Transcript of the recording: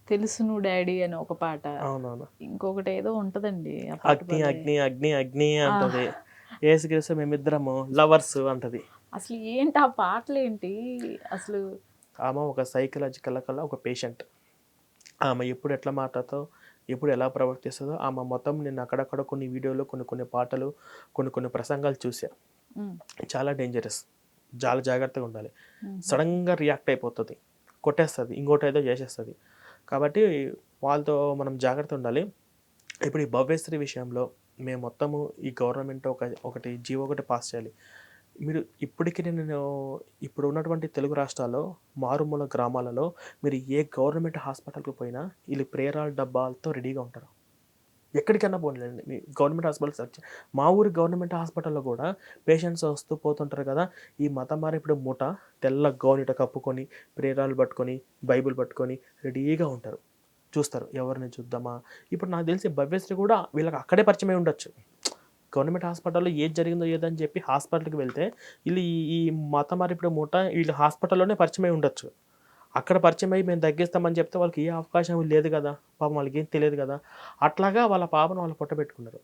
తెలుసును డాడీ అని ఒక పాట. అవునవును. ఇంకొకటి ఏదో ఉంటదండి. ఆ పాట అగ్ని భలే అగ్ని అగ్ని అగ్ని ఆ! అంటది. యేసుక్రీస్తు మేమిద్దరము లవర్స్ అంటది. అసలు ఏంటి ఆ పాటలేంటి? అసలు ఆమె ఒక సైకలాజికల్ కల్లా ఒక పేషెంట్. ఆమె ఎప్పుడు ఎట్లా మాట్లాడుతదో, ఎప్పుడు ఎలా ప్రవర్తిస్తదో ఆమె మొత్తం నేను అక్కడక్కడ కొన్ని వీడియోలు, కొన్ని కొన్ని పాటలు, కొన్ని కొన్ని ప్రసంగాలు చూసా. హ్మ్. చాలా డేంజరస్. చాలా జాగ్రత్తగా ఉండాలి. హుహు. సడెన్‌గా రియాక్ట్ అయిపోతది. కొట్టేస్తది. ఇంకోటేదో చేసేస్తది. కాబట్టి వాళ్ళతో మనం జాగ్రత్తగా ఉండాలి. ఇప్పుడు ఈ భవ్యశ్రీ విషయంలో మేము మొత్తము ఈ గవర్నమెంట్ ఒకటి జీవో ఒకటి పాస్ చేయాలి. మీరు ఇప్పటికి నేను ఇప్పుడు ఉన్నటువంటి తెలుగు రాష్ట్రాల్లో మారుమూల గ్రామాలలో మీరు ఏ గవర్నమెంట్ హాస్పిటల్‌కి పోయినా ఈళ్ళు ప్రేరాల డబ్బాలతో రెడీగా ఉంటారు. ఎక్కడికైనా పోనీలెండి. మీ గవర్నమెంట్ హాస్పిటల్ సెర్చ్ మా ఊరి గవర్నమెంట్ హాస్పిటల్‌లో గూడా పేషెంట్స్ వస్తూ పోతుంటారు గదా! ఈ మతమార్పిడి ముఠ తెల్ల గౌనిట కప్పుకొని, ప్రేరాలు పట్టుకొని, బైబిల్ పట్టుకొని రెడీగా ఉంటారు. చూస్తారు. ఎవరిని చూద్దామా? ఇప్పుడు నాకు తెలిసి భవ్యశ్రీ గూడా వీళ్ళకి అక్కడే పరిచయమై ఉండొచ్చు. గవర్నమెంట్ హాస్పిటల్‌లో ఏది జరిగిందో ఏదని చెప్పి హాస్పిటల్‌కి వెళ్తే ఈళ్ళు ఈ మత మార్పిడి ముఠ వీళ్ళు హాస్పిటల్‌లోనే పరిచయమై ఉండొచ్చు. అక్కడ పరిచయమై మేము తగ్గిస్తామని చెప్తే వాళ్ళకి ఏ అవకాశం లేదు గదా! పాపం వాళ్ళకేం తెలియదు గదా! అట్లాగా వాళ్ళ పాపను వాళ్ళు పొట్టబెట్టుకున్నారు.